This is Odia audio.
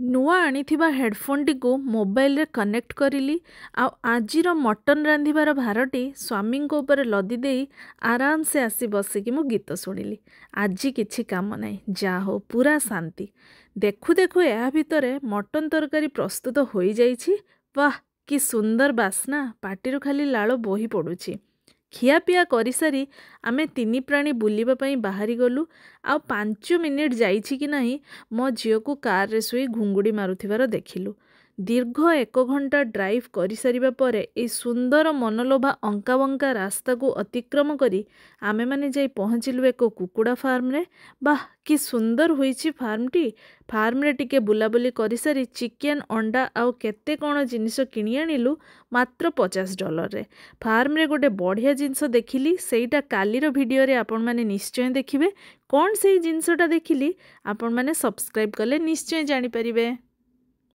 ନୂଆ ଆଣିଥିବା ହେଡ଼ଫୋନ୍ଟିକୁ ମୋବାଇଲରେ କନେକ୍ଟ କରିଲି ଆଉ ଆଜିର ମଟନ୍ ରାନ୍ଧିବାର ଭାରଟି ସ୍ୱାମୀଙ୍କ ଉପରେ ଲଦି ଦେଇ ଆରାମସେ ଆସି ବସିକି ମୁଁ ଗୀତ ଶୁଣିଲି। ଆଜି କିଛି କାମ ନାହିଁ, ଯାହା ହଉ ପୁରା ଶାନ୍ତି। ଦେଖୁ ଦେଖୁ ଏହା ଭିତରେ ମଟନ୍ ତରକାରୀ ପ୍ରସ୍ତୁତ ହୋଇଯାଇଛି। ବାଃ, କି ସୁନ୍ଦର ବାସ୍ନା, ପାଟିରୁ ଖାଲି ଲାଳ ବୋହି ପଡ଼ୁଛି। ଖିଆପିଆ କରିସାରି ଆମେ ତିନି ପ୍ରାଣୀ ବୁଲିବା ପାଇଁ ବାହାରି ଗଲୁ। ଆଉ 5 ମିନିଟ୍ ଯାଇଛି କି ନାହିଁ ମୋ ଝିଅକୁ କାର୍ରେ ଶୋଇ ଘୁଙ୍ଗୁଡ଼ି ମାରୁଥିବାର ଦେଖିଲୁ। ଦୀର୍ଘ 1 ଘଣ୍ଟା ଡ୍ରାଇଭ୍ କରିସାରିବା ପରେ ଏହି ସୁନ୍ଦର ମନଲୋଭା ଅଙ୍କାବଙ୍କା ରାସ୍ତାକୁ ଅତିକ୍ରମ କରି ଆମେମାନେ ଯାଇ ପହଞ୍ଚିଲୁ ଏକ କୁକୁଡ଼ା ଫାର୍ମରେ। ବାଃ, କି ସୁନ୍ଦର ହୋଇଛି ଫାର୍ମଟି। ଫାର୍ମରେ ଟିକେ ବୁଲାବୁଲି କରିସାରି ଚିକେନ୍, ଅଣ୍ଡା ଆଉ କେତେ କ'ଣ ଜିନିଷ କିଣି ଆଣିଲୁ ମାତ୍ର $50ରେ। ଫାର୍ମରେ ଗୋଟେ ବଢ଼ିଆ ଜିନିଷ ଦେଖିଲି, ସେଇଟା କାଲିର ଭିଡ଼ିଓରେ ଆପଣମାନେ ନିଶ୍ଚୟ ଦେଖିବେ। କ'ଣ ସେଇ ଜିନିଷଟା ଦେଖିଲି ଆପଣମାନେ ସବସ୍କ୍ରାଇବ୍ କଲେ ନିଶ୍ଚୟ ଜାଣିପାରିବେ।